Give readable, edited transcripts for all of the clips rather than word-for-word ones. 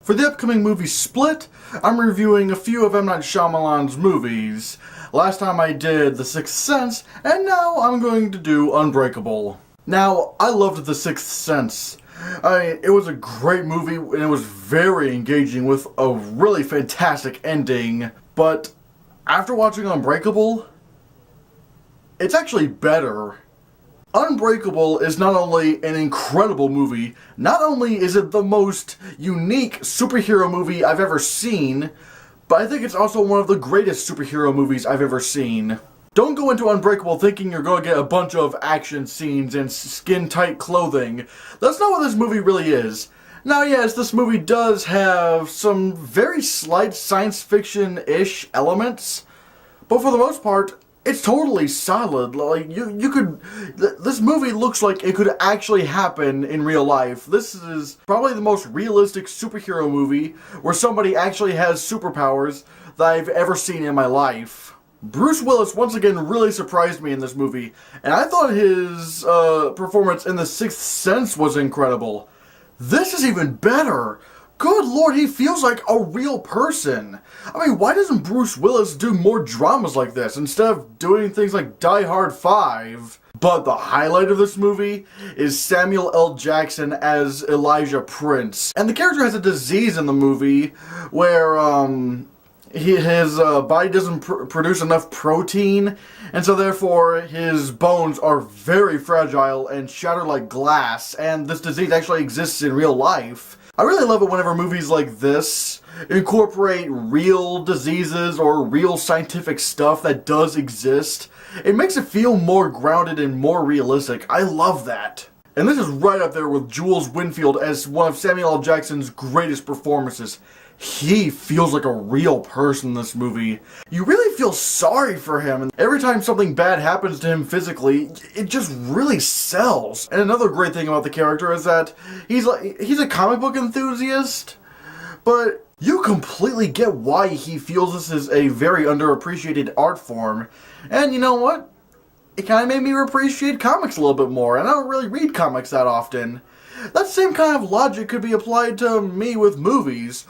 For the upcoming movie Split, I'm reviewing a few of M. Night Shyamalan's movies. Last time I did The Sixth Sense, and now I'm going to do Unbreakable. Now, I loved The Sixth Sense. It was a great movie, and it was very engaging with a really fantastic ending. But after watching Unbreakable, it's actually better. Unbreakable is not only an incredible movie, not only is it the most unique superhero movie I've ever seen, but I think it's also one of the greatest superhero movies I've ever seen. Don't go into Unbreakable thinking you're going to get a bunch of action scenes and skin-tight clothing. That's not what this movie really is. Now yes, this movie does have some very slight science fiction-ish elements, but for the most part, it's totally solid. Like, this movie looks like it could actually happen in real life. This is probably the most realistic superhero movie where somebody actually has superpowers that I've ever seen in my life. Bruce Willis once again really surprised me in this movie, and I thought his performance in The Sixth Sense was incredible. This is even better. Good lord, he feels like a real person. I mean, why doesn't Bruce Willis do more dramas like this instead of doing things like Die Hard 5? But the highlight of this movie is Samuel L. Jackson as Elijah Prince. And the character has a disease in the movie where, his body doesn't produce enough protein, and so therefore his bones are very fragile and shatter like glass, and this disease actually exists in real life. I really love it whenever movies like this incorporate real diseases or real scientific stuff that does exist. It makes it feel more grounded and more realistic. I love that. And this is right up there with Jules Winfield as one of Samuel L. Jackson's greatest performances. He feels like a real person in this movie. You really feel sorry for him, and every time something bad happens to him physically, it just really sells. And another great thing about the character is that he's a comic book enthusiast, but you completely get why he feels this is a very underappreciated art form. And you know what? It kind of made me appreciate comics a little bit more, and I don't really read comics that often. That same kind of logic could be applied to me with movies.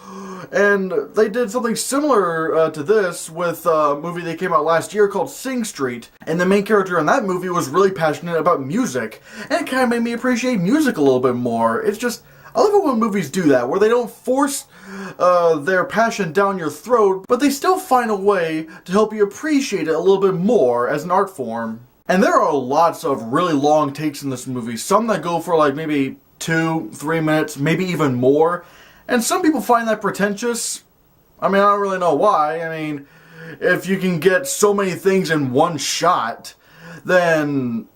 And they did something similar to this with a movie that came out last year called Sing Street. And the main character in that movie was really passionate about music. And it kind of made me appreciate music a little bit more. It's just, I love it when movies do that, where they don't force their passion down your throat, but they still find a way to help you appreciate it a little bit more as an art form. And there are lots of really long takes in this movie. Some that go for like maybe 2-3 minutes, maybe even more. And some people find that pretentious. I mean, I don't really know why. I mean, if you can get so many things in one shot, then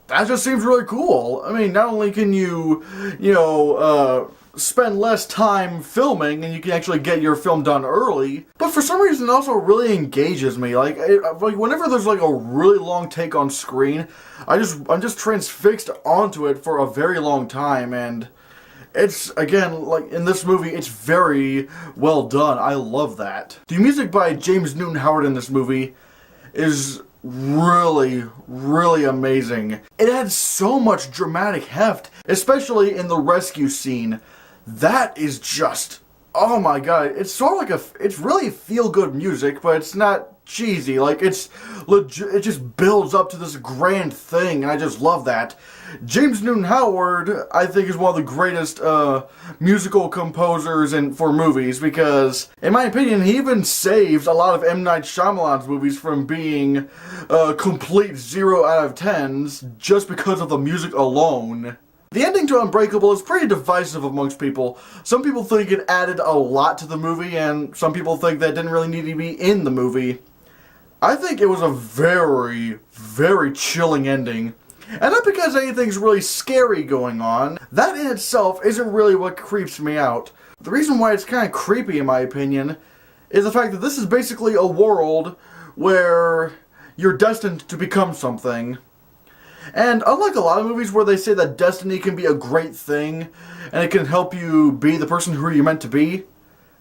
that just seems really cool. I mean, not only can you spend less time filming and you can actually get your film done early, but for some reason it also really engages me. Like whenever there's like a really long take on screen, I'm just transfixed onto it for a very long time, and it's, again, like in this movie, it's very well done. I love that. The music by James Newton Howard in this movie is really, really amazing. It adds so much dramatic heft, especially in the rescue scene. That is just, oh my god, it's sort of like it's really feel-good music, but it's not cheesy. Like, it's legit, it just builds up to this grand thing, and I just love that. James Newton Howard, I think, is one of the greatest musical composers for movies, because, in my opinion, he even saves a lot of M. Night Shyamalan's movies from being complete 0 out of 10s just because of the music alone. The ending to Unbreakable is pretty divisive amongst people. Some people think it added a lot to the movie, and some people think that it didn't really need to be in the movie. I think it was a very, very chilling ending. And not because anything's really scary going on. That in itself isn't really what creeps me out. The reason why it's kind of creepy, in my opinion, is the fact that this is basically a world where you're destined to become something. And unlike a lot of movies where they say that destiny can be a great thing, and it can help you be the person who you're meant to be,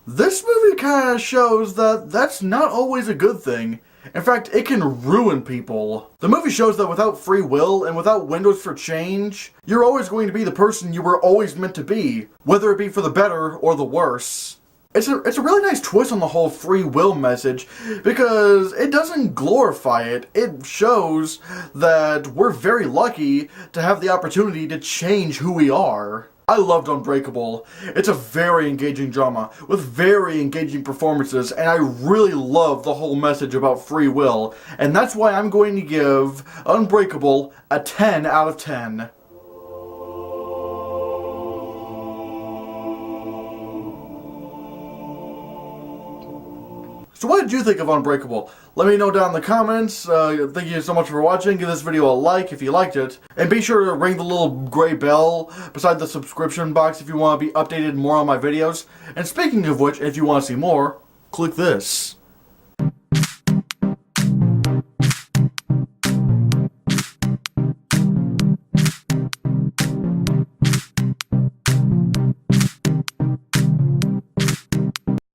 this movie kind of shows that that's not always a good thing. In fact, it can ruin people. The movie shows that without free will and without windows for change, you're always going to be the person you were always meant to be, whether it be for the better or the worse. It's a really nice twist on the whole free will message, because it doesn't glorify it. It shows that we're very lucky to have the opportunity to change who we are. I loved Unbreakable. It's a very engaging drama with very engaging performances, and I really love the whole message about free will, and that's why I'm going to give Unbreakable a 10 out of 10. So what did you think of Unbreakable? Let me know down in the comments. Thank you so much for watching. Give this video a like if you liked it. And be sure to ring the little gray bell beside the subscription box if you want to be updated more on my videos. And speaking of which, if you want to see more, click this.